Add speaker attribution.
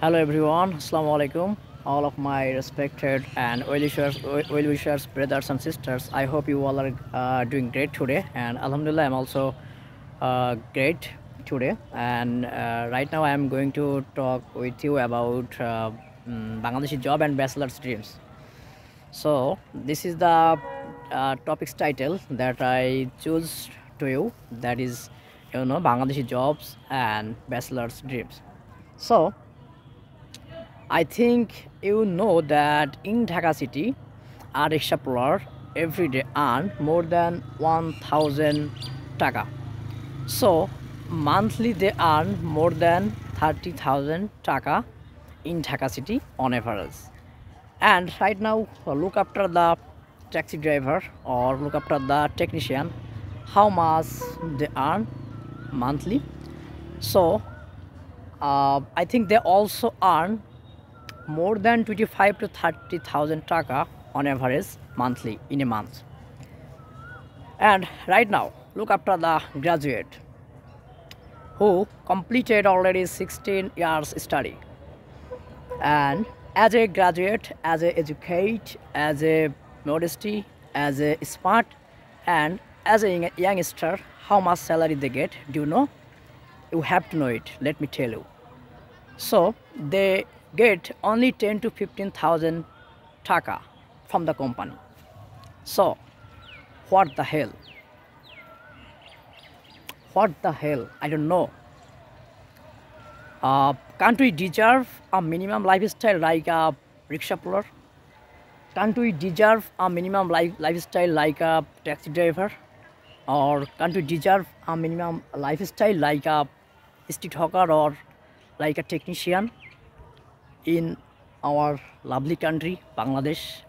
Speaker 1: Hello everyone, Assalamu alaikum. All of my respected and well wishers, brothers and sisters. I hope you all are doing great today, and Alhamdulillah, I'm also great today. And right now, I am going to talk with you about Bangladeshi job and bachelor's dreams. So this is the topic's title that I choose to you. That is, Bangladeshi jobs and bachelor's dreams. So I think you know that in Dhaka city, a rickshaw puller every day earn more than 1,000 taka. So monthly they earn more than 30,000 taka in Dhaka city on average. And right now, look after the taxi driver or look after the technician, how much they earn monthly. So I think they also earn more than 25 to 30,000 taka on average monthly in a month. And right now, look after the graduate who completed already 16 years study. And as a graduate, as a educate, as a modesty, as a smart, and as a youngster, how much salary they get? Do you know? You have to know it. Let me tell you. So they get only 10 to 15,000 taka from the company. So what the hell? What the hell? I don't know. Can't we deserve a minimum lifestyle like a rickshaw puller? Can't we deserve a minimum lifestyle like a taxi driver? Or can't we deserve a minimum lifestyle like a street hawker or like a technician in our lovely country, Bangladesh?